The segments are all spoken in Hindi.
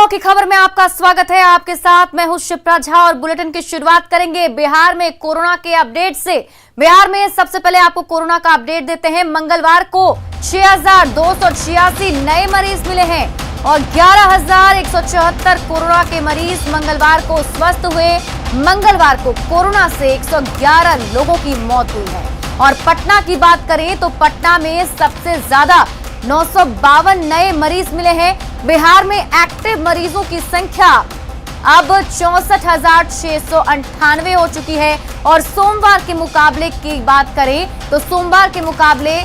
लखनऊ की खबर में आपका स्वागत है। आपके साथ मैं हूं शिप्रा झा और बुलेटिन की शुरुआत करेंगे बिहार में कोरोना के अपडेट से। बिहार में सबसे पहले आपको कोरोना का अपडेट देते हैं। मंगलवार को 6,286 नए मरीज मिले हैं और 11,174 कोरोना के मरीज मंगलवार को स्वस्थ हुए। मंगलवार को कोरोना से 111 लोगों की मौत हुई है। और पटना की बात करें तो पटना में सबसे ज्यादा 952 नए मरीज मिले हैं। बिहार में एक्टिव मरीजों की संख्या अब 64,698 हो चुकी है। और सोमवार के मुकाबले की बात करें तो सोमवार के मुकाबले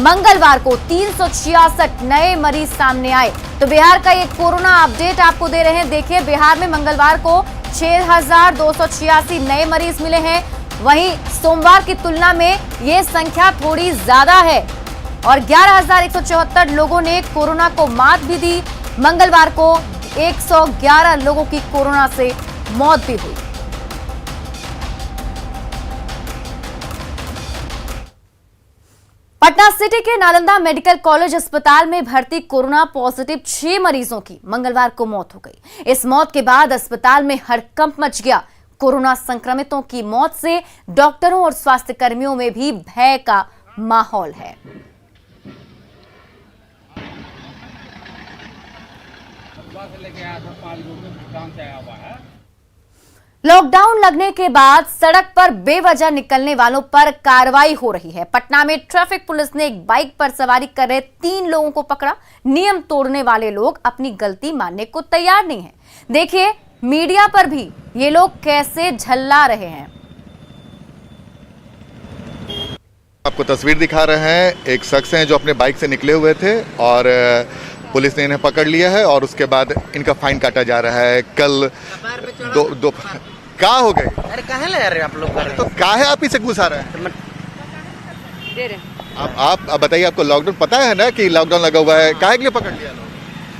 मंगलवार को 366 नए मरीज सामने आए। तो बिहार का ये कोरोना अपडेट आपको दे रहे हैं। देखिए, बिहार में मंगलवार को 6,286 नए मरीज मिले हैं। वहीं सोमवार की तुलना में ये संख्या थोड़ी ज्यादा है और 11,174 लोगों ने कोरोना को मात भी दी। मंगलवार को 111 लोगों की कोरोना से मौत भी हुई। पटना सिटी के नालंदा मेडिकल कॉलेज अस्पताल में भर्ती कोरोना पॉजिटिव 6 मरीजों की मंगलवार को मौत हो गई। इस मौत के बाद अस्पताल में हड़कंप मच गया। कोरोना संक्रमितों की मौत से डॉक्टरों और स्वास्थ्य कर्मियों में भी भय का माहौल है। लॉकडाउन लगने के बाद सड़क पर बेवजह निकलने वालों पर कार्रवाई हो रही है। पटना में ट्रैफिक पुलिस ने एक बाइक पर सवारी कर रहे 3 लोगों को पकड़ा। नियम तोड़ने वाले लोग अपनी गलती मानने को तैयार नहीं हैं। देखिए, मीडिया पर भी ये लोग कैसे झल्ला रहे हैं। आपको तस्वीर दिखा रहे हैं। एक शख्स हैं जो अपने बाइक से निकले हुए थे और पुलिस ने इन्हें पकड़ लिया है और उसके बाद इनका फाइन काटा जा रहा है। कल दो क्या हो गए? अरे कहाँ ले जा रहे हैं आप लोग? तो काहे आप ही से घुसा रहे हैं? दे रहे आप बताइए, आपको लॉकडाउन पता है ना कि लॉकडाउन लगा हुआ है? काहे के लिए पकड़ लिया लोग?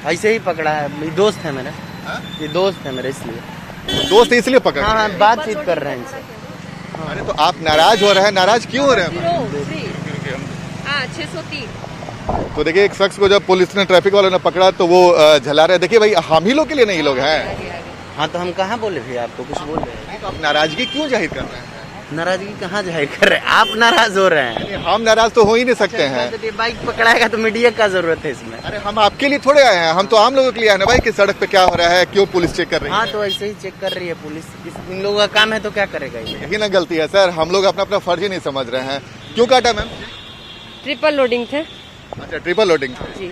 ऐसे ही पकड़ा है। ये दोस्त है मेरे। ये दोस्त है मेरे, इसलिए दोस्त इसलिए पकड़? हाँ, बातचीत कर रहे हैं इनसे। अरे तो आप नाराज हो रहे हैं? नाराज क्यों हो रहे हैं? 603। तो देखिए, एक शख्स को जब पुलिस ने, ट्रैफिक वालों ने पकड़ा तो वो झला रहे। देखिए भाई, हम ही लोग के लिए नहीं लोग हैं। हाँ, तो हम कहाँ बोले थे आपको? कुछ बोल रहे हैं तो आप नाराजगी क्यों जाहिर कर रहे हैं? नाराजगी कहाँ जाहिर कर रहे हैं? आप नाराज हो रहे हैं। हम नाराज तो हो ही नहीं सकते हैं। बाइक पकड़ाएगा तो मीडिया का जरूरत है इसमें। अरे हम आपके लिए थोड़े आए हैं, हम तो आम लोगों के लिए आए ना भाई कि सड़क पे क्या हो रहा है, क्यों पुलिस चेक कर रही है। हाँ, तो ऐसे ही चेक कर रही है पुलिस। इन लोगों का काम है तो क्या करेगा ये? यही ना गलती है सर, हम लोग अपना अपना फर्ज ही नहीं समझ रहे हैं। क्यों काटा मैम? ट्रिपल लोडिंग थे। अच्छा, ट्रिपल लोडिंग जी।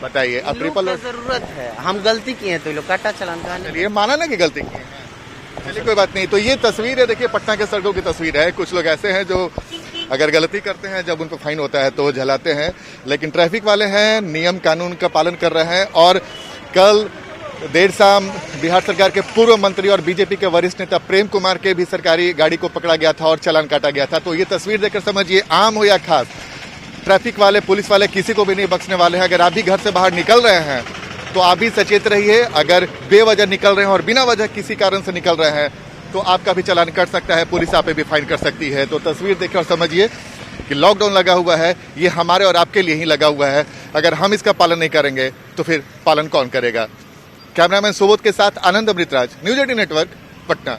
बताइए, अब ट्रिपल लोड जरूरत है। हम गलती किए हैं तो ये लोग काटा चलान का। चलिए, माना ना कि गलती की है। चलिए, कोई बात नहीं। तो ये तस्वीर है, देखिए पटना के सड़कों की तस्वीर है। कुछ लोग ऐसे हैं जो अगर गलती करते हैं, जब उन पर फाइन होता है तो झलाते हैं, लेकिन ट्रैफिक वाले हैं, नियम कानून का पालन कर रहे हैं। और कल देर शाम बिहार सरकार के पूर्व मंत्री और बीजेपी के वरिष्ठ नेता प्रेम कुमार के भी सरकारी गाड़ी को पकड़ा गया था और चालान काटा गया था। तो ये तस्वीर देखकर समझिए, आम हो या खास, ट्रैफिक वाले, पुलिस वाले किसी को भी नहीं बख्शने वाले हैं। अगर आप भी घर से बाहर निकल रहे हैं तो आप भी सचेत रहिए। अगर बेवजह निकल रहे हैं और बिना वजह किसी कारण से निकल रहे हैं तो आपका भी चालान कट सकता है, पुलिस आप पे भी फाइन कर सकती है। तो तस्वीर देखकर समझिए कि लॉकडाउन लगा हुआ है, ये हमारे और आपके लिए ही लगा हुआ है। अगर हम इसका पालन नहीं करेंगे तो फिर पालन कौन करेगा? कैमरामैन सुबोध के साथ आनंद अमृतराज, न्यूज 18 नेटवर्क, पटना।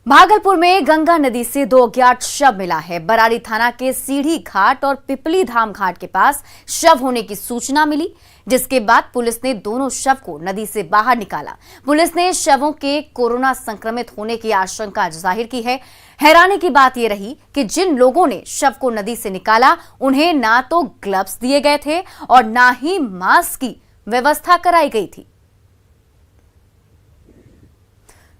भागलपुर में गंगा नदी से 2 अज्ञात शव मिला है। बराड़ी थाना के सीढ़ी घाट और पिपली धाम घाट के पास शव होने की सूचना मिली, जिसके बाद पुलिस ने दोनों शव को नदी से बाहर निकाला। पुलिस ने शवों के कोरोना संक्रमित होने की आशंका जाहिर की है। हैरानी की बात यह रही कि जिन लोगों ने शव को नदी से निकाला, उन्हें ना तो ग्लव्स दिए गए थे और ना ही मास्क की व्यवस्था कराई गई थी।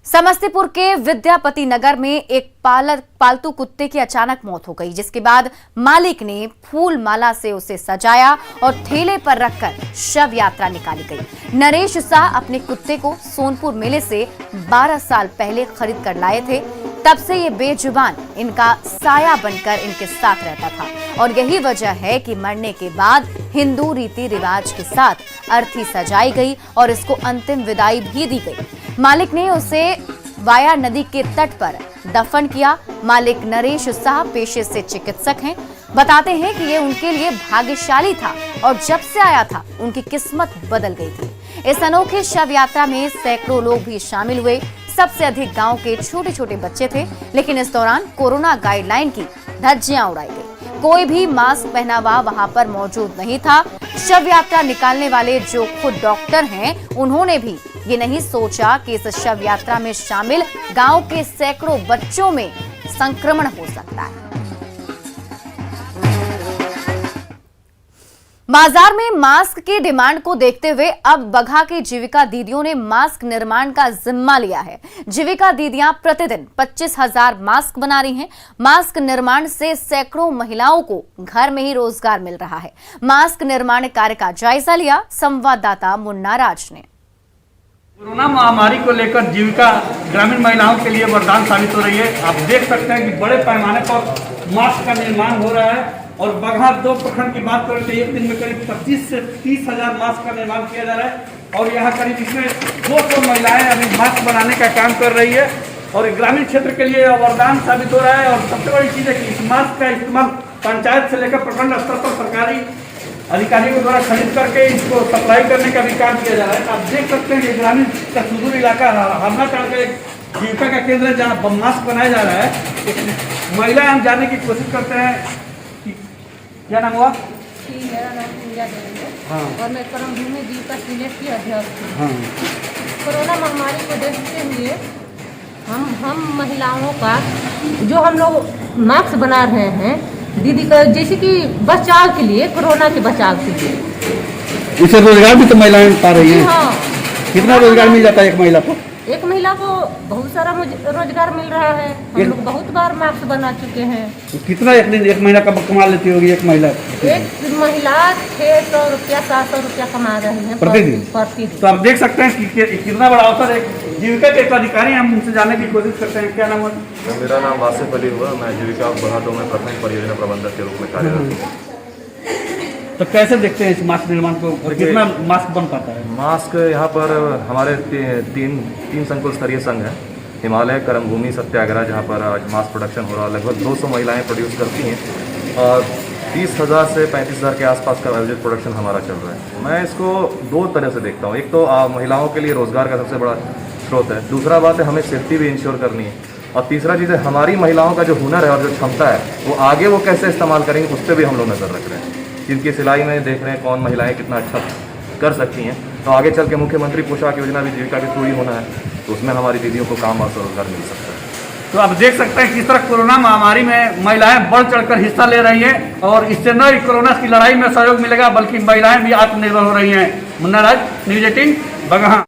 समस्तीपुर के विद्यापति नगर में एक पालतू कुत्ते की अचानक मौत हो गई, जिसके बाद मालिक ने फूल माला से उसे सजाया और ठेले पर रखकर शव यात्रा निकाली गई। नरेश शाह अपने कुत्ते को सोनपुर मेले से 12 साल पहले खरीद कर लाए थे। तब से ये बेजुबान इनका साया बनकर इनके साथ रहता था और यही वजह है कि मरने के बाद हिंदू रीति रिवाज के साथ अर्थी सजाई गई और इसको अंतिम विदाई भी दी गई। मालिक ने उसे वाया नदी के तट पर दफन किया। मालिक नरेश शाह पेशे से चिकित्सक हैं। बताते हैं कि ये उनके लिए भाग्यशाली था और जब से आया था उनकी किस्मत बदल गई थी। इस अनोखे शव यात्रा में सैकड़ों लोग भी शामिल हुए। सबसे अधिक गांव के छोटे छोटे बच्चे थे, लेकिन इस दौरान कोरोना गाइडलाइन की धज्जियां उड़ाई गई। कोई भी मास्क पहना हुआ वहां पर मौजूद नहीं था। शव यात्रा निकालने वाले जो खुद डॉक्टर हैं, उन्होंने भी ये नहीं सोचा कि इस शव यात्रा में शामिल गांव के सैकड़ों बच्चों में संक्रमण हो सकता है। बाजार में मास्क की डिमांड को देखते हुए अब बगहा की जीविका दीदियों ने मास्क निर्माण का जिम्मा लिया है। जीविका दीदियां प्रतिदिन 25,000 मास्क बना रही हैं। मास्क निर्माण से सैकड़ों महिलाओं को घर में ही रोजगार मिल रहा है। मास्क निर्माण कार्य का जायजा लिया संवाददाता मुन्ना राज ने। कोरोना महामारी को लेकर जीविका ग्रामीण महिलाओं के लिए वरदान साबित हो रही है। आप देख सकते हैं कि बड़े पैमाने पर मास्क का निर्माण हो रहा है और बगहा 2 प्रखंड की बात करें तो एक दिन में करीब 25 से 30,000 मास्क का निर्माण किया जा रहा है और यहाँ करीब इसमें 200 महिलाएं अभी मास्क बनाने का काम कर रही है और ग्रामीण क्षेत्र के लिए वरदान साबित हो रहा है। और सबसे बड़ी चीज़ है कि इस मास्क का इस्तेमाल पंचायत से लेकर प्रखंड स्तर पर सरकारी अधिकारियों के द्वारा खरीद करके इसको सप्लाई करने का भी काम किया जा रहा है। आप देख सकते हैं कि ग्रामीण का सुदूर इलाका हमनाटाल का एक जीविका का केंद्र है जहाँ मास्क बनाया जा रहा है। महिला हम जाने की कोशिश करते हैं। क्या नाम हुआ? मेरा नाम पूजा देवी है। हाँ। और मैं कर्मभूमि जीविका सीनेट की अध्यक्ष हूँ। हाँ। कोरोना महामारी को देखते हुए हम महिलाओं का जो हम लोग मास्क बना रहे हैं दीदी का, जैसे कि बचाव के लिए, कोरोना के बचाव के लिए। इससे रोजगार भी तो महिलाएं पा रही हैं। हाँ। कितना रोजगार मिल जाता है एक महिला को? एक महिला को बहुत सारा रोजगार मिल रहा है। हम लोग बहुत बार मास्क बना चुके हैं। कितना एक दिन एक महीना का कमा लेती होगी एक महिला? एक महिला 600 रुपया 700 रुपया कमा रही है प्रतिदिन। तो आप देख सकते हैं कि कितना बड़ा अवसर है। जीविका के एक अधिकारी हम उनसे जानने की कोशिश करते हैं। क्या नाम है? मेरा नाम वासिफ अली हुआ। मैं जीविका बगहा 2 में प्रखंड परियोजना प्रबंधक के रूप में कार्यरत हूँ। तो कैसे देखते हैं इस मास्क निर्माण को? कितना मास्क बन पाता है? मास्क यहाँ पर हमारे तीन संकुल स्तरीय संघ है। हिमालय, कर्मभूमि, सत्याग्रह, जहाँ पर आज मास्क प्रोडक्शन हो रहा है। लगभग 200 महिलाएं प्रोड्यूस करती हैं और 30,000 से 35,000 के आसपास का एवरेज प्रोडक्शन हमारा चल रहा है। मैं इसको 2 तरह से देखता हूँ। एक तो महिलाओं के लिए रोजगार का सबसे बड़ा स्रोत है। दूसरा बात है, हमें सेफ्टी भी इंश्योर करनी है। और तीसरा चीज़ है, हमारी महिलाओं का जो हुनर है और जो क्षमता है वो आगे वो कैसे इस्तेमाल करेंगे, उस पर भी हम लोग नज़र रख रहे हैं। जिनकी सिलाई में देख रहे हैं कौन महिलाएं कितना अच्छा कर सकती हैं। तो आगे चल के मुख्यमंत्री पोशाक योजना भी जीविका के थ्रू ही होना है, तो उसमें हमारी दीदियों को काम और रोजगार मिल सकता है। तो आप देख सकते हैं किस तरह कोरोना महामारी में महिलाएं बढ़ चढ़कर हिस्सा ले रही हैं और इससे न ही कोरोना की लड़ाई में सहयोग मिलेगा बल्कि महिलाएं भी आत्मनिर्भर हो रही हैं। मुन्ना राज, न्यूज़ 18 बगहा।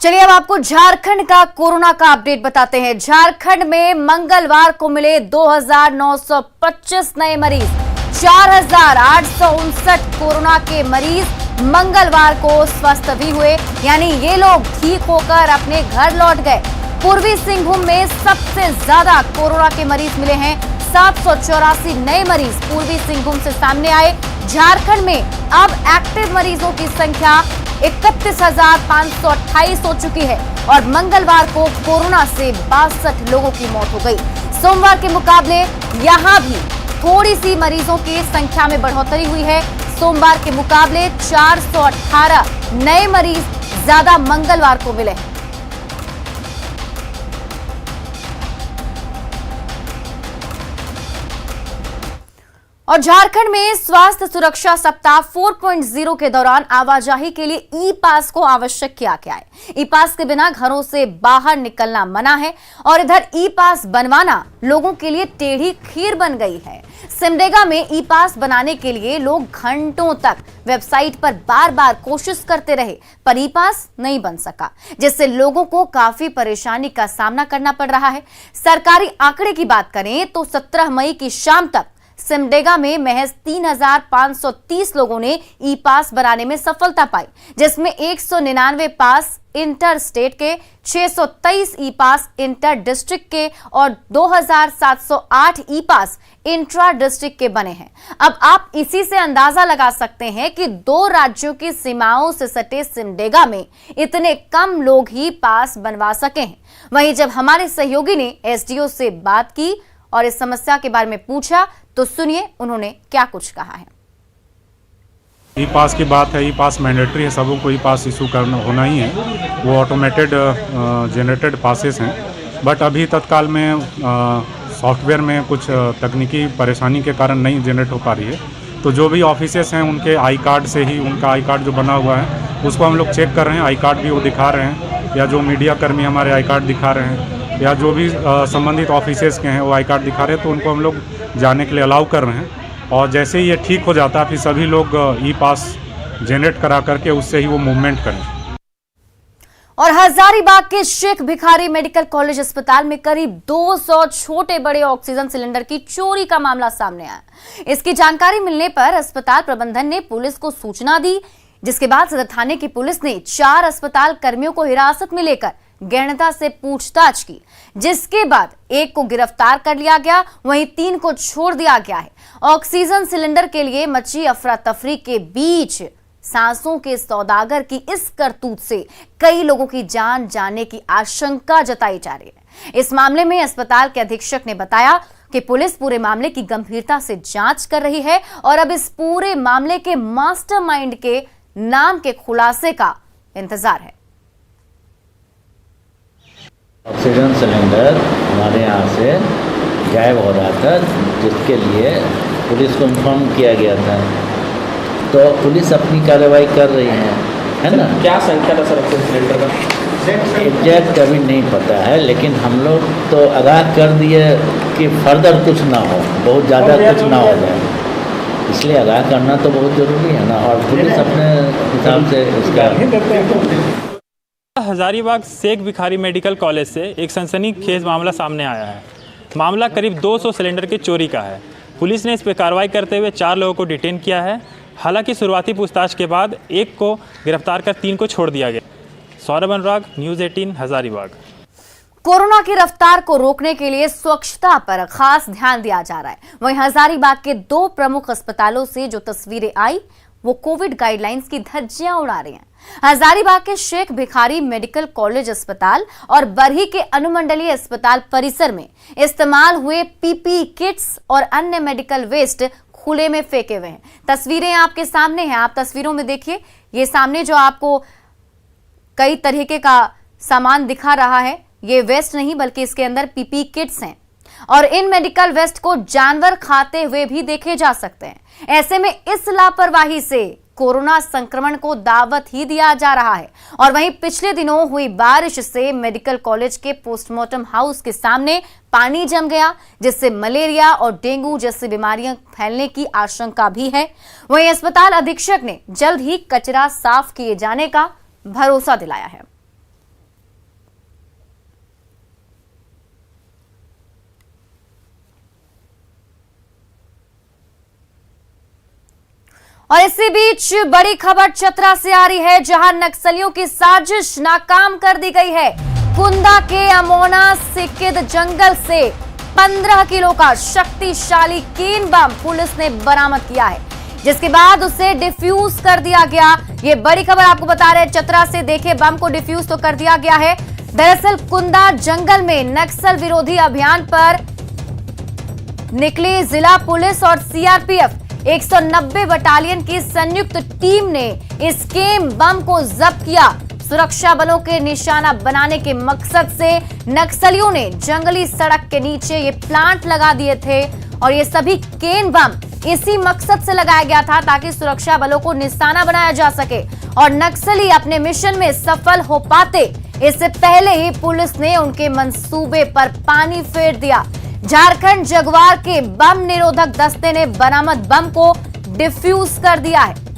चलिए अब आपको झारखंड का कोरोना का अपडेट बताते हैं। झारखंड में मंगलवार को मिले 2,925 नए मरीज। 4,859 कोरोना के मरीज मंगलवार को स्वस्थ भी हुए, यानी ये लोग ठीक होकर अपने घर लौट गए। पूर्वी सिंहभूम में सबसे ज्यादा कोरोना के मरीज मिले हैं। 784 नए मरीज पूर्वी सिंहभूम से सामने आए। झारखंड में अब एक्टिव मरीजों की संख्या 31,528 हो चुकी है और मंगलवार को कोरोना से 62 लोगों की मौत हो गई। सोमवार के मुकाबले यहां भी थोड़ी सी मरीजों की संख्या में बढ़ोतरी हुई है। सोमवार के मुकाबले 418 नए मरीज ज्यादा मंगलवार को मिले हैं। और झारखंड में स्वास्थ्य सुरक्षा सप्ताह 4.0 के दौरान आवाजाही के लिए ई पास को आवश्यक किया गया है। ई पास के बिना घरों से बाहर निकलना मना है और इधर ई पास बनवाना लोगों के लिए टेढ़ी खीर बन गई है। सिमडेगा में ई पास बनाने के लिए लोग घंटों तक वेबसाइट पर बार बार कोशिश करते रहे, पर ई पास नहीं बन सका, जिससे लोगों को काफी परेशानी का सामना करना पड़ रहा है। सरकारी आंकड़े की बात करें तो 17 मई की शाम तक सिमडेगा में महज 3,530 लोगों ने ई पास बनाने में सफलता पाई, जिसमें 199 पास इंटर स्टेट के, 623 ई पास इंटर डिस्ट्रिक्ट के और 2,708 ई पास इंट्रा डिस्ट्रिक्ट के बने हैं। अब आप इसी से अंदाजा लगा सकते हैं कि 2 राज्यों की सीमाओं से सटे सिमडेगा में इतने कम लोग ही पास बनवा सके हैं। वहीं जब हमारे सहयोगी ने एसडीओ से बात की और इस समस्या के बारे में पूछा तो सुनिए उन्होंने क्या कुछ कहा है। ई पास की बात है, ई पास मैंडेटरी है, सबों को ई पास इशू करना होना ही है। वो ऑटोमेटेड जनरेटेड पासेस हैं, बट अभी तत्काल में सॉफ्टवेयर में कुछ तकनीकी परेशानी के कारण नहीं जनरेट हो पा रही है। तो जो भी ऑफिसेस हैं उनके आई कार्ड से ही, उनका आई कार्ड जो बना हुआ है उसको हम लोग चेक कर रहे हैं, आई कार्ड भी वो दिखा रहे हैं, या जो मीडिया कर्मी हमारे आई कार्ड दिखा रहे हैं, या जो भी संबंधित ऑफिसेस के हैं वो आई कार्ड दिखा रहे हैं, तो उनको हम लोग जाने के लिए अलाउ कर रहे हैं। और जैसे ही ये ठीक हो जाता है फिर सभी लोग ई पास जनरेट करा करके उससे ही वो मूवमेंट करें। और हजारीबाग के शेख भिखारी मेडिकल कॉलेज अस्पताल में करीब 200 छोटे बड़े ऑक्सीजन सिलेंडर की चोरी का मामला सामने आया। इसकी जानकारी मिलने पर अस्पताल प्रबंधन ने पुलिस को सूचना दी, जिसके बाद सदर थाने की पुलिस ने 4 अस्पताल कर्मियों को हिरासत में लेकर गहनता से पूछताछ की, जिसके बाद 1 को गिरफ्तार कर लिया गया, वहीं 3 को छोड़ दिया गया है। ऑक्सीजन सिलेंडर के लिए मची अफरा तफरी के बीच सांसों के सौदागर की इस करतूत से कई लोगों की जान जाने की आशंका जताई जा रही है। इस मामले में अस्पताल के अधीक्षक ने बताया कि पुलिस पूरे मामले की गंभीरता से जांच कर रही है और अब इस पूरे मामले के मास्टरमाइंड के नाम के खुलासे का इंतजार है। ऑक्सीजन सिलेंडर हमारे यहाँ से गायब हो रहा था, जिसके लिए पुलिस को इन्फॉर्म किया गया था, तो पुलिस अपनी कार्रवाई कर रही है ना। क्या संख्या था सर ऑक्सीजन सिलेंडर का? एग्जैक्ट अभी नहीं पता है, लेकिन हम लोग तो आगाह कर दिए कि फर्दर कुछ ना हो, बहुत ज़्यादा कुछ ना हो जाए, इसलिए आगाह करना तो बहुत ज़रूरी है ना। और पुलिस अपने हिसाब से इसका। हजारीबाग शेख भिखारी मेडिकल कॉलेज से एक सनसनीखेज मामला सामने आया है। मामला करीब 200 सिलेंडर की चोरी का है। पुलिस ने इस पर कार्रवाई करते हुए 4 लोगों को डिटेन किया है। हालांकि शुरुआती पूछताछ के बाद 1 को गिरफ्तार कर 3 को छोड़ दिया गया। सौरभ अनुराग, न्यूज़ 18 हजारीबाग। कोरोना की रफ्तार को रोकने के लिए स्वच्छता पर खास ध्यान दिया जा रहा है। वहीं हजारीबाग के 2 प्रमुख अस्पतालों से जो तस्वीरें आई वो कोविड गाइडलाइंस की धज्जियां उड़ा रही हैं। हजारीबाग के शेख भिखारी मेडिकल कॉलेज अस्पताल और बरही के अनुमंडलीय अस्पताल परिसर में इस्तेमाल हुए पीपीई किट्स और अन्य मेडिकल वेस्ट खुले में फेंके हुए हैं। तस्वीरें आपके सामने हैं, आप तस्वीरों में देखिए, ये सामने जो आपको कई तरीके का सामान दिखा रहा है, ये वेस्ट नहीं बल्कि इसके अंदर पीपीई किट्स हैं और इन मेडिकल वेस्ट को जानवर खाते हुए भी देखे जा सकते हैं। ऐसे में इस लापरवाही से कोरोना संक्रमण को दावत ही दिया जा रहा है। और वहीं पिछले दिनों हुई बारिश से मेडिकल कॉलेज के पोस्टमार्टम हाउस के सामने पानी जम गया, जिससे मलेरिया और डेंगू जैसी बीमारियां फैलने की आशंका भी है। वहीं अस्पताल अधीक्षक ने जल्द ही कचरा साफ किए जाने का भरोसा दिलाया है। और इसी बीच बड़ी खबर चतरा से आ रही है, जहां नक्सलियों की साजिश नाकाम कर दी गई है। कुंदा के अमोना सिकिद जंगल से 15 किलो का शक्तिशाली केन बम पुलिस ने बरामद किया है, जिसके बाद उसे डिफ्यूज कर दिया गया। ये बड़ी खबर आपको बता रहे हैं चतरा से। देखिए, बम को डिफ्यूज तो कर दिया गया है। दरअसल कुंदा जंगल में नक्सल विरोधी अभियान पर निकली जिला पुलिस और सीआरपीएफ 190 बटालियन की संयुक्त टीम ने इस केन बम को जब्त किया। सुरक्षा बलों के निशाना बनाने के मकसद से नक्सलियों ने जंगली सड़क के नीचे ये प्लांट लगा दिए थे और ये सभी केन बम इसी मकसद से लगाया गया था ताकि सुरक्षा बलों को निशाना बनाया जा सके और नक्सली अपने मिशन में सफल हो पाते। इससे पहले ही पुलिस ने उनके मंसूबे पर पानी फेर दिया। झारखंड जगुआर के बम निरोधक दस्ते ने बरामद बम को डिफ्यूज कर दिया है।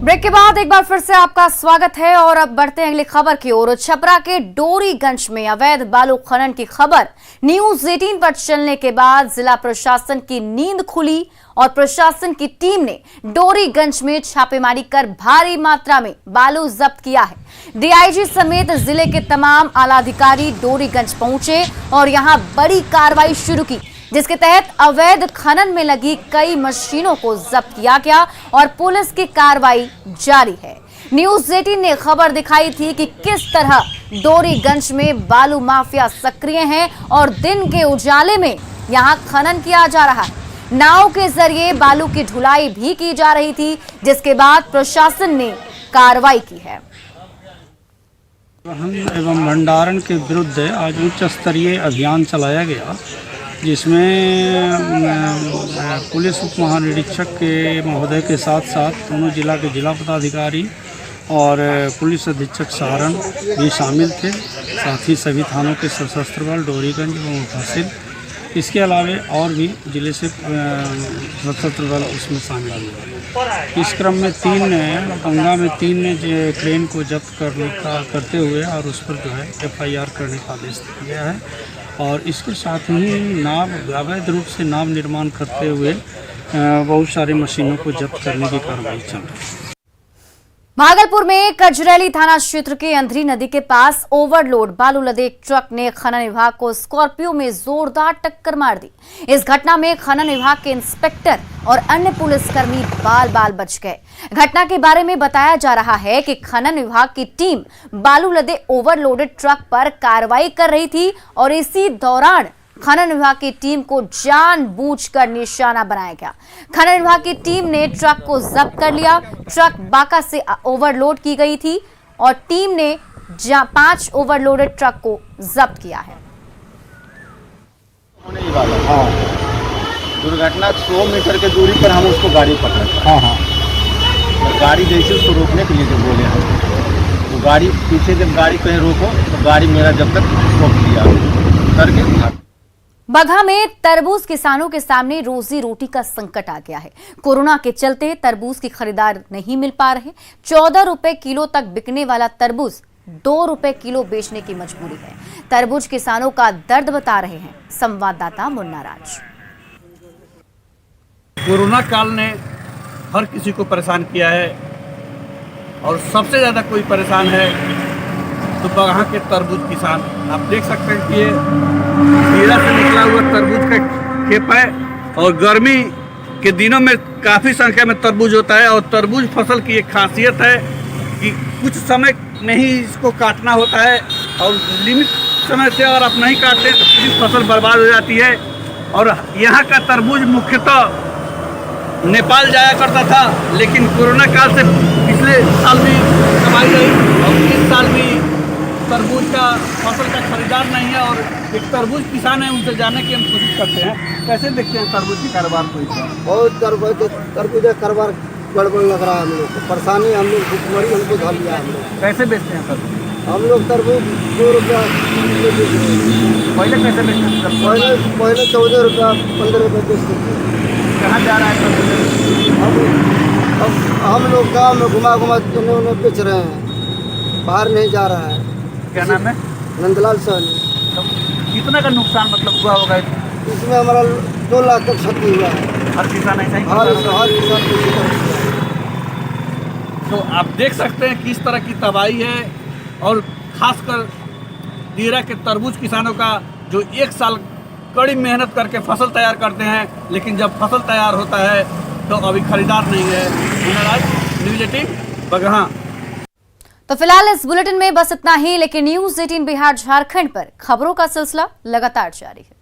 ब्रेक के बाद एक बार फिर से आपका स्वागत है और अब बढ़ते हैं अगली खबर की ओर। छपरा के डोरीगंज में अवैध बालू खनन की खबर न्यूज़ 18 पर चलने के बाद जिला प्रशासन की नींद खुली और प्रशासन की टीम ने डोरीगंज में छापेमारी कर भारी मात्रा में बालू जब्त किया है। डीआईजी समेत जिले के तमाम आला अधिकारी डोरीगंज पहुंचे और यहां बड़ी कार्रवाई शुरू की, जिसके तहत अवैध खनन में लगी कई मशीनों को जब्त किया गया और पुलिस की कार्रवाई जारी है। न्यूज 18 ने खबर दिखाई थी कि किस तरह डोरीगंज में बालू माफिया सक्रिय हैं और दिन के उजाले में यहां खनन किया जा रहा है। नाव के जरिए बालू की ढुलाई भी की जा रही थी, जिसके बाद प्रशासन ने कार्रवाई की है। एवं भंडारण के विरुद्ध आज उच्च स्तरीय अभियान चलाया गया, जिसमें पुलिस उप महानिरीक्षक के महोदय के साथ साथ दोनों जिला के जिला पदाधिकारी और पुलिस अधीक्षक सहारण भी शामिल थे, साथ ही सभी थानों के सशस्त्र बल डोरीगंज एवं तहसील, इसके अलावे और भी जिले से सशस्त्र बल उसमें शामिल हुए। इस क्रम में गंगा में 3 ने क्रेन को जब्त करते हुए और उस पर जो है FIR करने का आदेश दिया गया है। और इसके साथ ही नाव अवैध रूप से नाव निर्माण करते हुए बहुत सारी मशीनों को जब्त करने की कार्रवाई चल रही है। भागलपुर में कजरैली थाना क्षेत्र के अंधरी नदी के पास ओवरलोड बालू लदे एक ट्रक ने खनन विभाग को स्कॉर्पियो में जोरदार टक्कर मार दी। इस घटना में खनन विभाग के इंस्पेक्टर और अन्य पुलिसकर्मी बाल बाल बच गए। घटना के बारे में बताया जा रहा है कि खनन विभाग की टीम बालू लदे ओवरलोडेड ट्रक पर कार्रवाई कर रही थी और इसी दौरान खनन विभाग की टीम को जानबूझकर निशाना बनाया गया। खनन विभाग की टीम ने ट्रक को जब्त कर लिया। ट्रक बाका से ओवरलोड की गई थी और टीम ने 5 ओवरलोडेड ट्रक को जब्त किया है। दुर्घटना 100 मीटर के दूरी पर हम उसको गाड़ी पकड़ा। गाड़ी जैसे उसको रोकने के लिए जो बोले हैं, तो गाड़ी पीछे जब गाड़ी कहीं रोको तो गाड़ी मेरा जब तक रोक दिया करके। बगहा में तरबूज किसानों के सामने रोजी रोटी का संकट आ गया है। कोरोना के चलते तरबूज की खरीदार नहीं मिल पा रहे। 14 रुपए किलो तक बिकने वाला तरबूज 2 रुपए किलो बेचने की मजबूरी है। तरबूज किसानों का दर्द बता रहे हैं संवाददाता मुन्ना राज। कोरोना काल ने हर किसी को परेशान किया है और सबसे ज्यादा कोई परेशान है तो बगहा के तरबूज किसान। आप देख सकते हैं कि ये हीरा से निकला हुआ तरबूज का खेप है और गर्मी के दिनों में काफ़ी संख्या में तरबूज होता है। और तरबूज फसल की एक खासियत है कि कुछ समय में ही इसको काटना होता है और लिमिट समय से अगर आप नहीं काटते तो पूरी फसल बर्बाद हो जाती है। और यहाँ का तरबूज मुख्यतः नेपाल जाया करता था, लेकिन कोरोना काल से पिछले साल भी कमाई रही और इस साल भी तरबूज का फसल का खरीदार नहीं है। और एक तरबूज किसान है, उनसे जानने की हम कोशिश करते हैं। कैसे देखते हैं तरबूज की कारोबार को? बहुत तरबूज का कारोबार गड़बड़ लग रहा है। हम लोग को परेशानी, हम लोग भुखमरी हमको धर लिया। हम लोग कैसे बेचते हैं तरबूज? हम लोग तरबूज 2 रुपया पहले कैसे बेचते हैं? पहले 14 रुपया 15 रुपये बेचते थे। कहाँ जा रहा है तरबूज? अब हम लोग गाँव में घुमा उन्हें बेच रहे हैं, बाहर नहीं जा रहा है। क्या नाम है? नंदलाल सर। तो कितना का नुकसान मतलब हुआ होगा इसमें? हमारा 2 लाख तक क्षति हुआ है। हर किसान ऐसा ही? हर किसान तो आप देख सकते हैं किस तरह की तबाही है। और खासकर दीरा के तरबूज किसानों का जो 1 साल कड़ी मेहनत करके फसल तैयार करते हैं, लेकिन जब फसल तैयार होता है तो अभी खरीदार नहीं है। न्यूज़ 18 बगहा। तो फिलहाल इस बुलेटिन में बस इतना ही, लेकिन न्यूज़ 18 बिहार झारखंड पर खबरों का सिलसिला लगातार जारी है।